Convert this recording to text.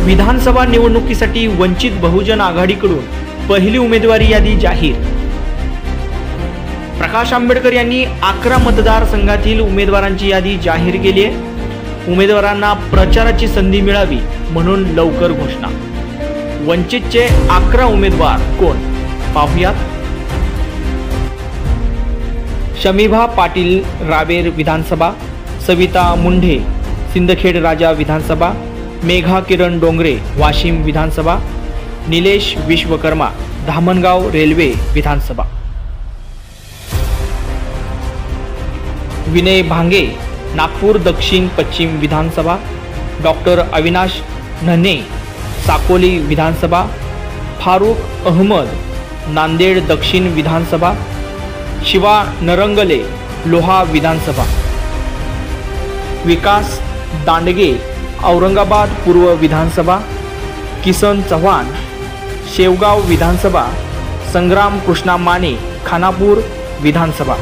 विधानसभा निवडणुकीसाठी वंचित बहुजन आघाडीकडून पहिली उमेदवारी यादी जाहीर। प्रकाश आंबेडकर यांनी 11 मतदारसंघातील उमेदवारांची यादी जाहीर केली आहे। उमेदवारांना प्रचाराची संधी मिळावी म्हणून लवकर घोषणा। वंचितचे 11 उमेदवार कोण पाहूयात। शमीभा पाटील रावेर विधानसभा, सविता मुंढे सिंदखेड राजा विधानसभा, मेघा किरण डोंगरे वाशिम विधानसभा, निलेश विश्वकर्मा धामणगाव रेल्वे विधानसभा, विनय भांगे नागपूर दक्षिण पश्चिम विधानसभा, डॉक्टर अविनाश न्हने साकोली विधानसभा, फारूक अहमद नांदेड दक्षिण विधानसभा, शिवा नरंगले लोहा विधानसभा, विकास दांडगे औरंगाबाद पूर्व विधानसभा, किसन चव्हाण शेवगाव विधानसभा, संग्राम कृष्णा माने खानापूर विधानसभा।